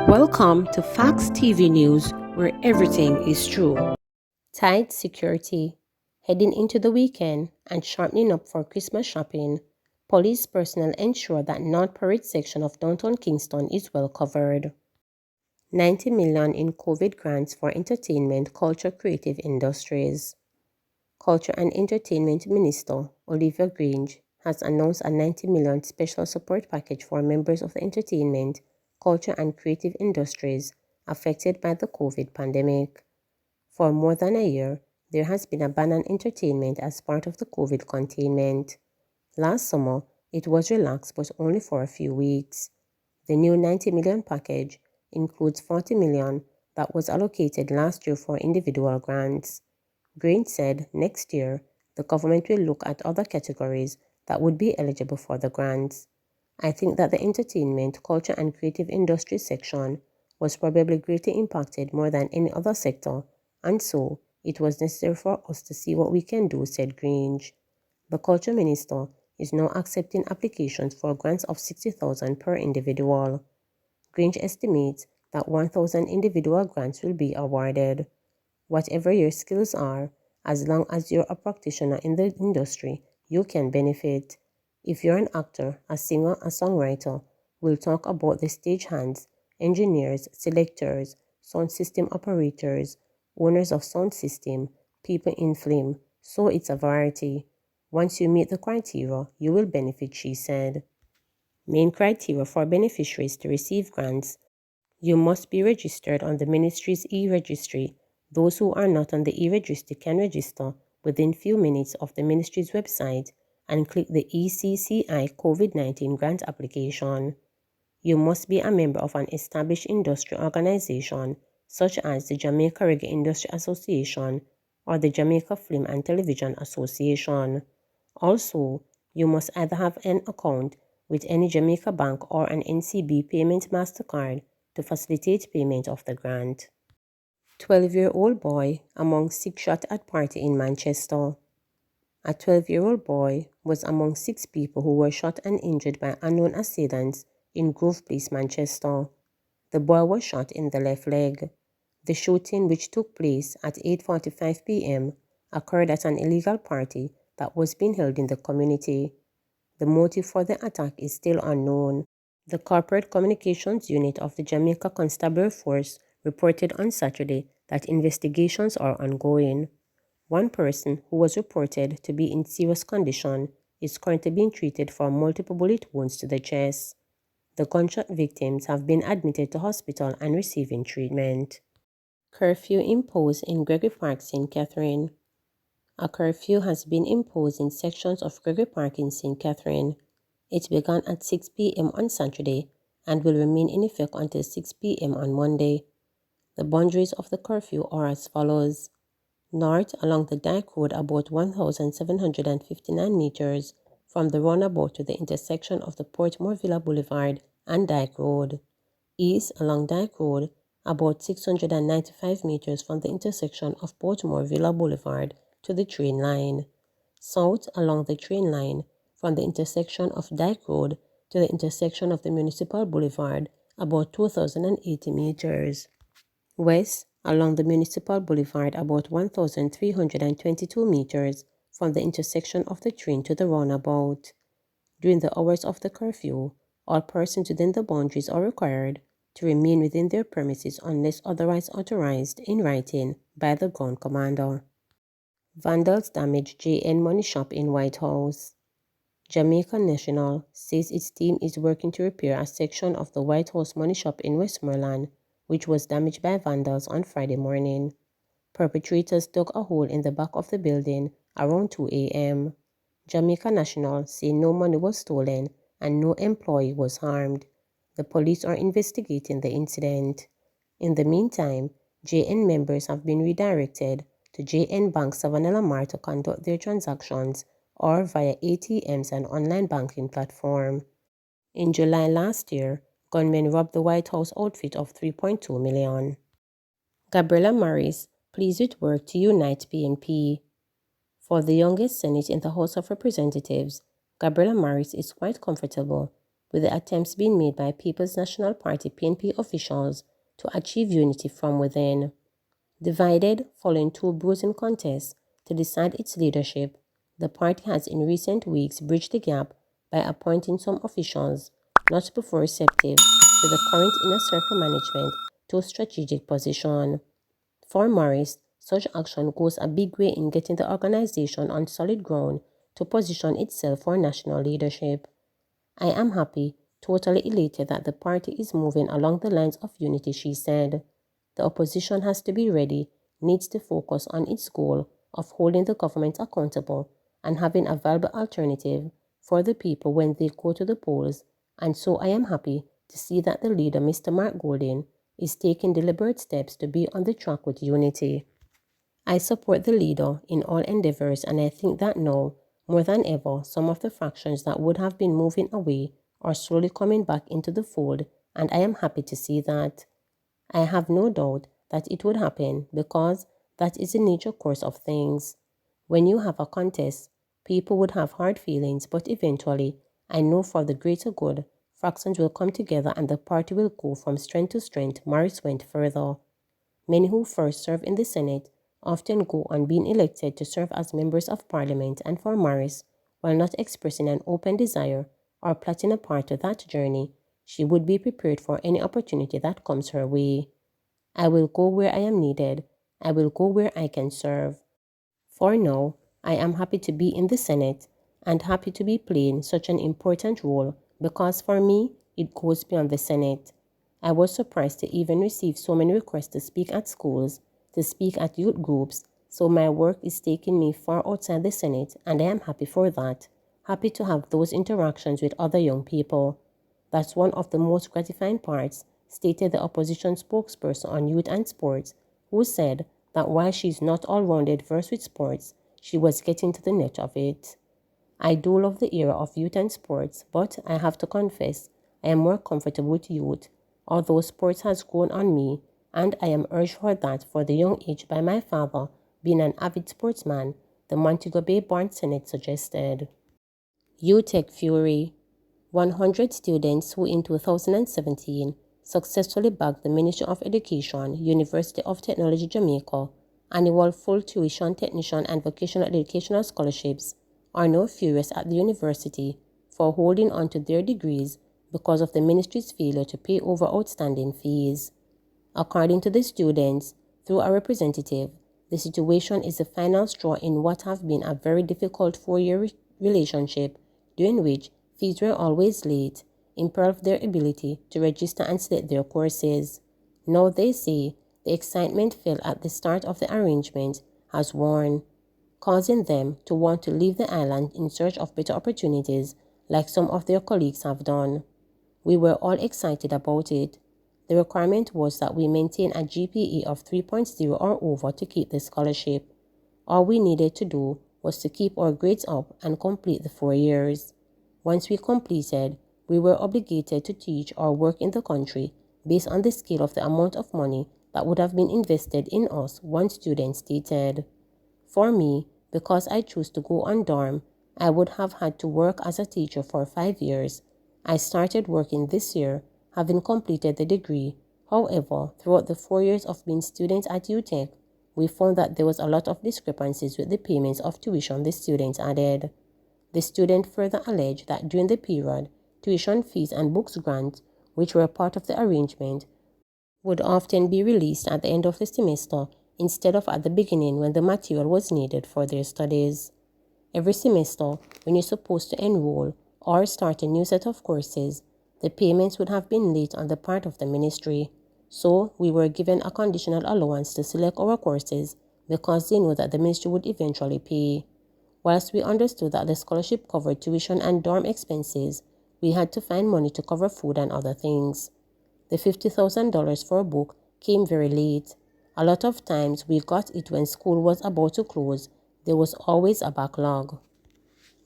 Welcome to Facts TV News, where everything is true. Tight security. Heading into the weekend and sharpening up for Christmas shopping, police personnel ensure that North Parade section of downtown Kingston is well covered. 90 million in COVID grants for entertainment, culture, creative industries. Culture and Entertainment Minister Olivia Grange has announced a 90 million special support package for members of the entertainment, culture and creative industries affected by the COVID pandemic. For more than a year, there has been a ban on entertainment as part of the COVID containment. Last summer, it was relaxed but only for a few weeks. The new 90 million package includes 40 million that was allocated last year for individual grants. Grange said next year, the government will look at other categories that would be eligible for the grants. I think that the entertainment, culture and creative industry section was probably greatly impacted more than any other sector, and so it was necessary for us to see what we can do, said Grange. The culture minister is now accepting applications for grants of 60,000 per individual. Grange estimates that 1,000 individual grants will be awarded. Whatever your skills are, as long as you're a practitioner in the industry, you can benefit. If you're an actor, a singer, a songwriter, we'll talk about the stagehands, engineers, selectors, sound system operators, owners of sound system, people in film, so it's a variety. Once you meet the criteria, you will benefit, she said. Main criteria for beneficiaries to receive grants: you must be registered on the ministry's e-registry. Those who are not on the e-registry can register within few minutes of the ministry's website and click the ECCI COVID-19 grant application. You must be a member of an established industry organization such as the Jamaica Reggae Industry Association or the Jamaica Film and Television Association. Also, you must either have an account with any Jamaica Bank or an NCB Payment MasterCard to facilitate payment of the grant. 12-year-old boy among 6 shot at party in Manchester. A 12-year-old boy was among 6 people who were shot and injured by unknown assailants in Grove Place, Manchester. The boy was shot in the left leg. The shooting, which took place at 8:45 p.m., occurred at an illegal party that was being held in the community. The motive for the attack is still unknown. The Corporate Communications Unit of the Jamaica Constabulary Force reported on Saturday that investigations are ongoing. One person who was reported to be in serious condition is currently being treated for multiple bullet wounds to the chest. The gunshot victims have been admitted to hospital and receiving treatment. Curfew imposed in Gregory Park, St. Catherine. A curfew has been imposed in sections of Gregory Park in St. Catherine. It began at 6 p.m. on Saturday and will remain in effect until 6 p.m. on Monday. The boundaries of the curfew are as follows. North along the Dyke Road about 1,759 meters from the roundabout to the intersection of the Portmore Villa Boulevard and Dyke Road. East along Dyke Road about 695 meters from the intersection of Portmore Villa Boulevard to the train line. South along the train line from the intersection of Dyke Road to the intersection of the Municipal Boulevard about 2,080 meters. West along the Municipal Boulevard about 1,322 meters from the intersection of the train to the roundabout. During the hours of the curfew, all persons within the boundaries are required to remain within their premises unless otherwise authorized in writing by the ground commander. Vandals damage JN Money Shop in White House. Jamaica National says its team is working to repair a section of the White House Money Shop in Westmoreland, which was damaged by vandals on Friday morning. Perpetrators dug a hole in the back of the building around 2 a.m. Jamaica National say no money was stolen and no employee was harmed. The police are investigating the incident. In the meantime, JN members have been redirected to JN Bank Savanella Mart to conduct their transactions or via ATMs and online banking platform. In July last year, gunmen robbed the White House outfit of $3.2 million. Gabriela Maris pleads with work to unite PNP. For the youngest Senate in the House of Representatives, Gabriela Maris is quite comfortable with the attempts being made by People's National Party (PNP) officials to achieve unity from within. Divided following two bruising contests to decide its leadership, the party has in recent weeks bridged the gap by appointing some officials not before receptive to the current inner circle management to a strategic position. For Morris, such action goes a big way in getting the organization on solid ground to position itself for national leadership. I am happy, totally elated that the party is moving along the lines of unity, she said. The opposition has to be ready, needs to focus on its goal of holding the government accountable and having a viable alternative for the people when they go to the polls, and so I am happy to see that the leader, Mr. Mark Golding, is taking deliberate steps to be on the track with unity. I support the leader in all endeavors, and I think that now, more than ever, some of the fractions that would have been moving away are slowly coming back into the fold, and I am happy to see that. I have no doubt that it would happen because that is the nature course of things. When you have a contest, people would have hard feelings, but eventually, I know for the greater good, fractions will come together and the party will go from strength to strength. Morris went further. Many who first serve in the Senate often go on being elected to serve as members of Parliament, and for Morris, while not expressing an open desire or plotting a part to that journey, she would be prepared for any opportunity that comes her way. I will go where I am needed. I will go where I can serve. For now, I am happy to be in the Senate and happy to be playing such an important role because for me, it goes beyond the Senate. I was surprised to even receive so many requests to speak at schools, to speak at youth groups, so my work is taking me far outside the Senate, and I am happy for that. Happy to have those interactions with other young people. That's one of the most gratifying parts, stated the opposition spokesperson on youth and sports, who said that while she's not all-rounded versed with sports, she was getting to the net of it. I do love the era of youth and sports, but I have to confess, I am more comfortable with youth, although sports has grown on me, and I am urged for that for the young age by my father, being an avid sportsman, the Montego Bay-born Senate suggested. UTech Fury. 100 students who in 2017 successfully bagged the Ministry of Education, University of Technology Jamaica, annual full tuition technician and vocational educational scholarships are now furious at the university for holding on to their degrees because of the ministry's failure to pay over outstanding fees. According to the students, through a representative, the situation is the final straw in what have been a very difficult 4-year relationship during which fees were always late, imperiled their ability to register and select their courses. Now they say the excitement felt at the start of the arrangement has worn, causing them to want to leave the island in search of better opportunities like some of their colleagues have done. We were all excited about it. The requirement was that we maintain a GPA of 3.0 or over to keep the scholarship. All we needed to do was to keep our grades up and complete the 4 years. Once we completed, we were obligated to teach or work in the country based on the scale of the amount of money that would have been invested in us, one student stated. For me, because I chose to go on dorm, I would have had to work as a teacher for 5 years. I started working this year, having completed the degree. However, throughout the 4 years of being students at UTech, we found that there was a lot of discrepancies with the payments of tuition the students added. The student further alleged that during the period, tuition fees and books grants, which were part of the arrangement, would often be released at the end of the semester instead of at the beginning when the material was needed for their studies. Every semester, when you're supposed to enroll or start a new set of courses, the payments would have been late on the part of the ministry. So, we were given a conditional allowance to select our courses because they knew that the ministry would eventually pay. Whilst we understood that the scholarship covered tuition and dorm expenses, we had to find money to cover food and other things. The $50,000 for a book came very late. A lot of times we got it when school was about to close. There was always a backlog.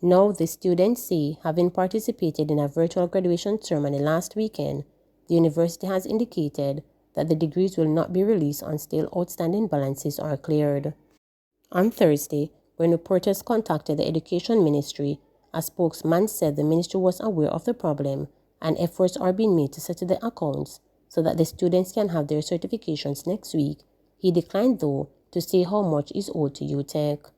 Now the students say, having participated in a virtual graduation ceremony last weekend, the university has indicated that the degrees will not be released until outstanding balances are cleared. On Thursday, when reporters contacted the Education Ministry, a spokesman said the ministry was aware of the problem and efforts are being made to settle the accounts so that the students can have their certifications next week. He declined, though, to say how much is owed to UTech.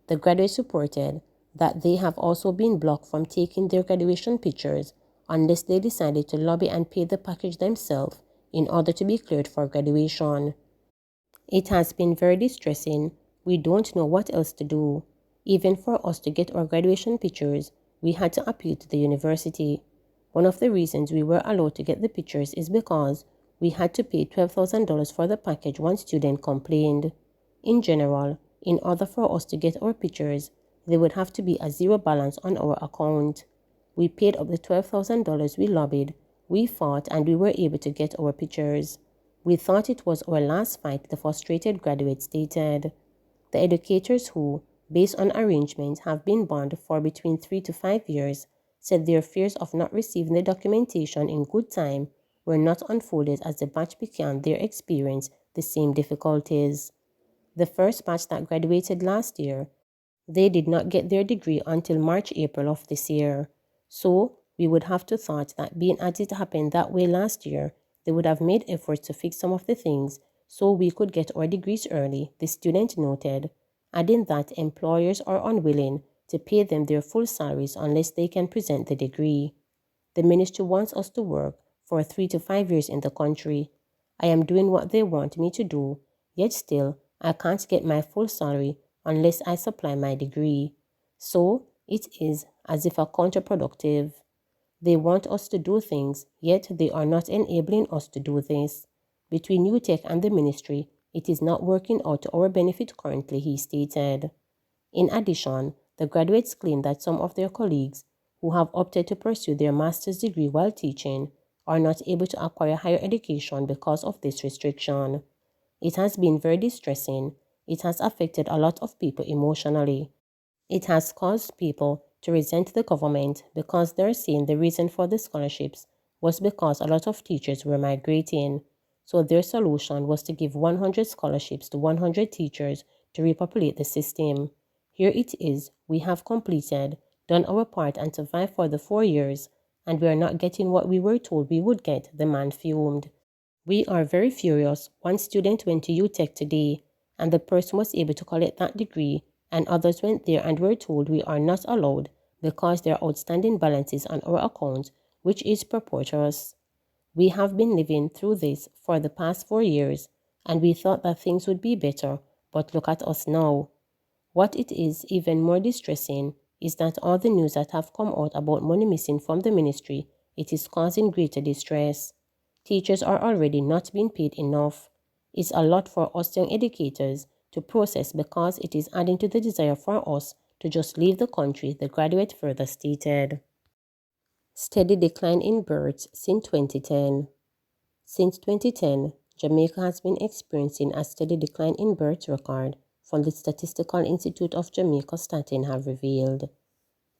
The graduates reported that they have also been blocked from taking their graduation pictures unless they decided to lobby and pay the package themselves in order to be cleared for graduation. It has been very distressing. We don't know what else to do. Even for us to get our graduation pictures, we had to appeal to the university. One of the reasons we were allowed to get the pictures is because we had to pay $12,000 for the package one student complained. In general, in order for us to get our pictures, there would have to be a zero balance on our account. We paid up the $12,000 we lobbied, we fought, and we were able to get our pictures. We thought it was our last fight, the frustrated graduate stated. The educators who, based on arrangements, have been banned for between 3 to 5 years, said their fears of not receiving the documentation in good time were not unfolded as the batch began their experience the same difficulties. The first batch that graduated last year, they did not get their degree until March-April of this year. So, we would have to thought that being as it happened that way last year, they would have made efforts to fix some of the things so we could get our degrees early, the student noted, adding that employers are unwilling to pay them their full salaries unless they can present the degree. The ministry wants us to work for 3 to 5 years in the country. I am doing what they want me to do, yet still I can't get my full salary unless I supply my degree. So it is as if a counterproductive. They want us to do things, yet they are not enabling us to do this. Between UTech and the ministry, it is not working out to our benefit currently, he stated. In addition, the graduates claim that some of their colleagues who have opted to pursue their master's degree while teaching are not able to acquire higher education because of this restriction. It has been very distressing. It has affected a lot of people emotionally. It has caused people to resent the government because they're saying the reason for the scholarships was because a lot of teachers were migrating. So their solution was to give 100 scholarships to 100 teachers to repopulate the system. Here it is, we have completed, done our part and survived for the 4 years, and we are not getting what we were told we would get, the man fumed. We are very furious. One student went to UTech today, and the person was able to collect that degree, and others went there and were told we are not allowed because there are outstanding balances on our account, which is preposterous. We have been living through this for the past 4 years, and we thought that things would be better, but look at us now. What it is even more distressing is that all the news that have come out about money missing from the ministry, it is causing greater distress. Teachers are already not being paid enough. It's a lot for us young educators to process because it is adding to the desire for us to just leave the country, the graduate further stated. Steady decline in births since 2010. Since 2010, Jamaica has been experiencing a steady decline in birth record from the Statistical Institute of Jamaica Statin have revealed.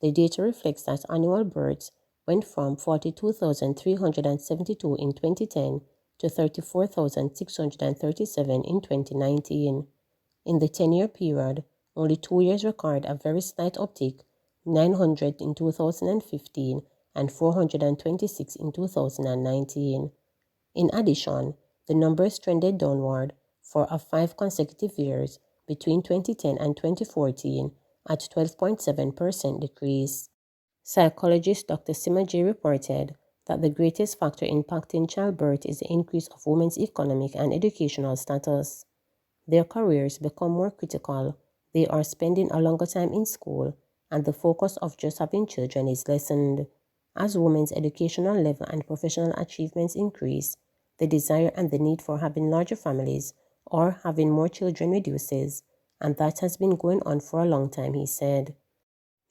The data reflects that annual births went from 42,372 in 2010 to 34,637 in 2019. In the 10-year period, only 2 years record a very slight uptick, 900 in 2015 and 426 in 2019. In addition, the numbers trended downward for 5 consecutive years between 2010 and 2014 at 12.7% decrease. Psychologist Dr. Sima J. reported that the greatest factor impacting childbirth is the increase of women's economic and educational status. Their careers become more critical, they are spending a longer time in school, and the focus of just having children is lessened. As women's educational level and professional achievements increase, the desire and the need for having larger families or having more children reduces, and that has been going on for a long time, he said.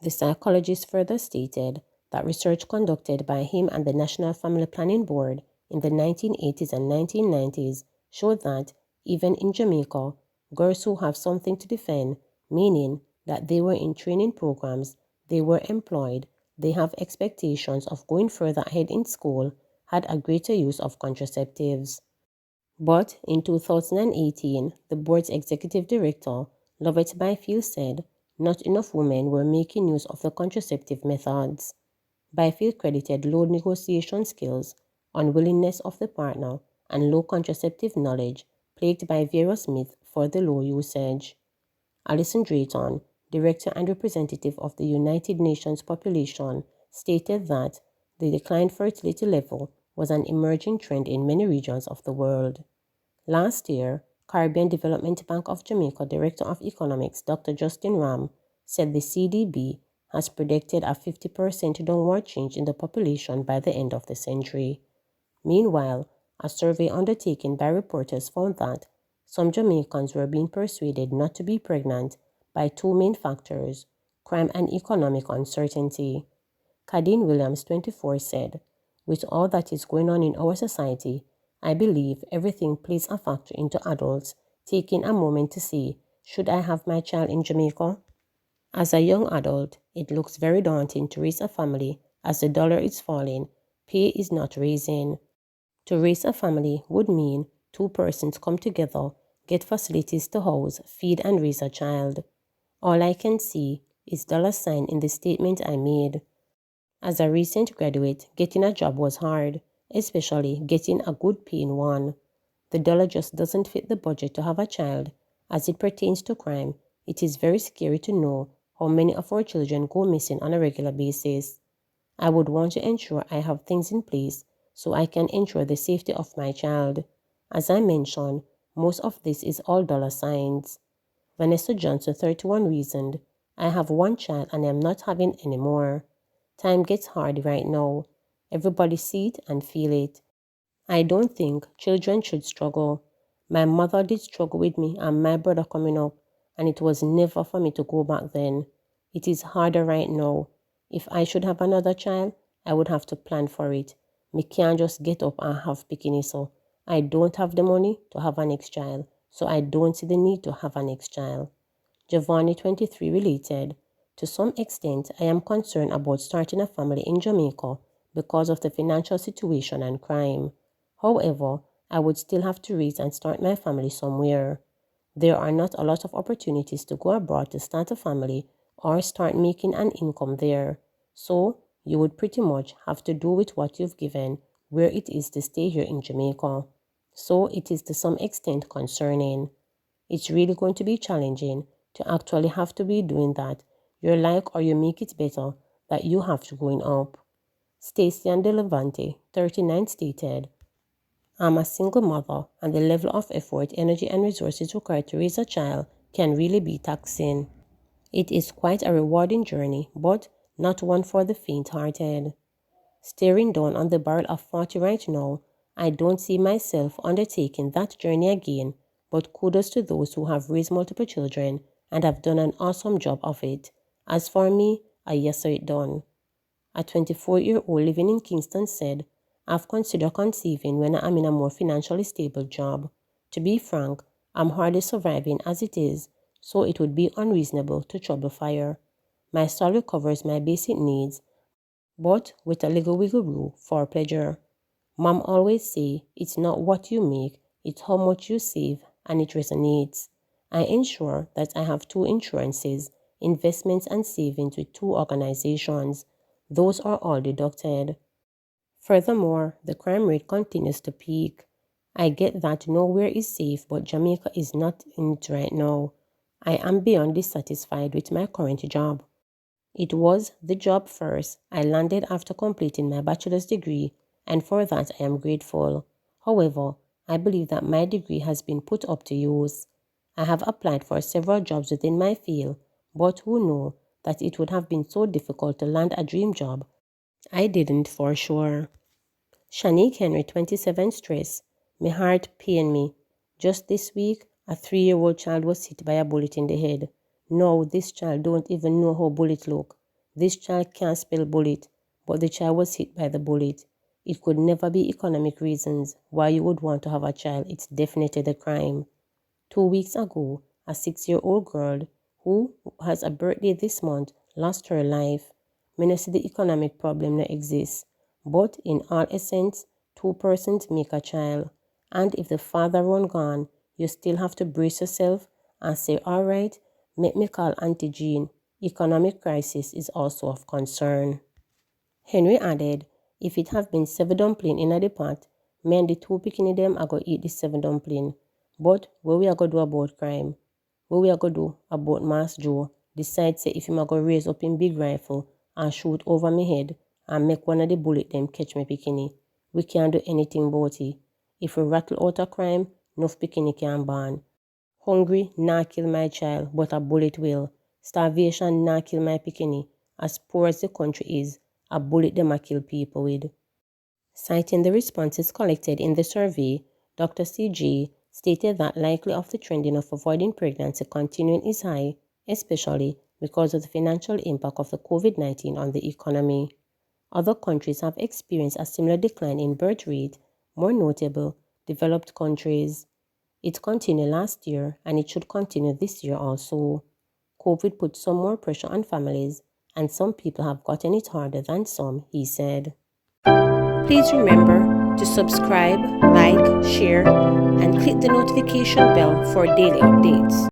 The psychologist further stated that research conducted by him and the National Family Planning Board in the 1980s and 1990s showed that, even in Jamaica, girls who have something to defend, meaning that they were in training programs, they were employed, they have expectations of going further ahead in school, had a greater use of contraceptives. But in 2018, the board's executive director, Lovett Byfield, said not enough women were making use of the contraceptive methods. Byfield credited low negotiation skills, unwillingness of the partner, and low contraceptive knowledge plagued by various myths for the low usage. Alison Drayton, director and representative of the United Nations Population, stated that the declined fertility level was an emerging trend in many regions of the world. Last year, Caribbean Development Bank of Jamaica Director of Economics Dr. Justin Ram said the CDB has predicted a 50% downward change in the population by the end of the century. Meanwhile, a survey undertaken by reporters found that some Jamaicans were being persuaded not to be pregnant by two main factors: crime and economic uncertainty. Kadeen Williams, 24, said, "With all that is going on in our society, I believe everything plays a factor into adults taking a moment to say, should I have my child in Jamaica?" As a young adult, it looks very daunting to raise a family as the dollar is falling, pay is not raising. To raise a family would mean two persons come together, get facilities to house, feed and raise a child. All I can see is $ in the statement I made. As a recent graduate, getting a job was hard, especially getting a good paying one. The dollar just doesn't fit the budget to have a child. As it pertains to crime, it is very scary to know how many of our children go missing on a regular basis. I would want to ensure I have things in place so I can ensure the safety of my child. As I mentioned, most of this is all $. Vanessa Johnson, 31, reasoned, "I have one child and I am not having any more. Time gets hard right now. Everybody see it and feel it. I don't think children should struggle. My mother did struggle with me and my brother coming up, and it was never for me to go back then. It is harder right now. If I should have another child, I would have to plan for it. Me can't just get up and have bikini, so I don't have the money to have a next child, so I don't see the need to have a next child." Giovanni, 23, related, "To some extent, I am concerned about starting a family in Jamaica because of the financial situation and crime. However, I would still have to raise and start my family somewhere. There are not a lot of opportunities to go abroad to start a family or start making an income there. So, you would pretty much have to do with what you've given where it is to stay here in Jamaica. So, it is to some extent concerning. It's really going to be challenging to actually have to be doing that. You're like, or you make it better that you have to going up." Stacey and Delevante, 39, stated, "I'm a single mother and the level of effort, energy and resources required to raise a child can really be taxing. It is quite a rewarding journey, but not one for the faint-hearted. Staring down on the barrel of 40 right now, I don't see myself undertaking that journey again, but kudos to those who have raised multiple children and have done an awesome job of it. As for me, I yes it done." A 24-year-old living in Kingston said, "I've considered conceiving when I'm in a more financially stable job. To be frank, I'm hardly surviving as it is, so it would be unreasonable to trouble fire. My salary covers my basic needs, but with a little wiggle room for pleasure. Mom always say it's not what you make, it's how much you save, and it resonates. I ensure that I have 2 insurances, investments and savings with 2 organizations. Those are all deducted. Furthermore, the crime rate continues to peak. I get that nowhere is safe, but Jamaica is not in it right now. I am beyond dissatisfied with my current job. It was the job first I landed after completing my bachelor's degree, and for that I am grateful. However, I believe that my degree has been put up to use. I have applied for several jobs within my field, but who knew that it would have been so difficult to land a dream job? I didn't for sure." Shanique Henry, 27, stress, "My heart pain me. Just this week, a 3-year-old child was hit by a bullet in the head. No, this child don't even know how bullet look. This child can't spell bullet, but the child was hit by the bullet. It could never be economic reasons why you would want to have a child. It's definitely the crime." 2 weeks ago, a 6-year-old girl who has a birthday this month lost her life. Many see the economic problem that exists, but in all essence, 2 persons make a child. And if the father run gone, you still have to brace yourself and say, all right, make me call Auntie Jean. Economic crisis is also of concern. Henry added, if it have been 7 dumpling in the pot, me and the 2 picking them I go eat the 7 dumpling. But what we are go do about crime? What we are go do about Mass Joe decide say if him a go raise up him big rifle and shoot over me head and make one of the bullet them catch me pickini? We can't do anything about it. If we rattle out a crime, enough pickini can ban. Hungry nah kill my child, but a bullet will. Starvation nah kill my pickini. As poor as the country is, a bullet them a kill people with. Citing the responses collected in the survey, Dr. CG stated that likely of the trending of avoiding pregnancy continuing is high, especially because of the financial impact of the COVID-19 on the economy. Other countries have experienced a similar decline in birth rate, more notable, developed countries. It continued last year and it should continue this year also. COVID put some more pressure on families and some people have gotten it harder than some, he said. Please remember to subscribe, like, share, and click the notification bell for daily updates.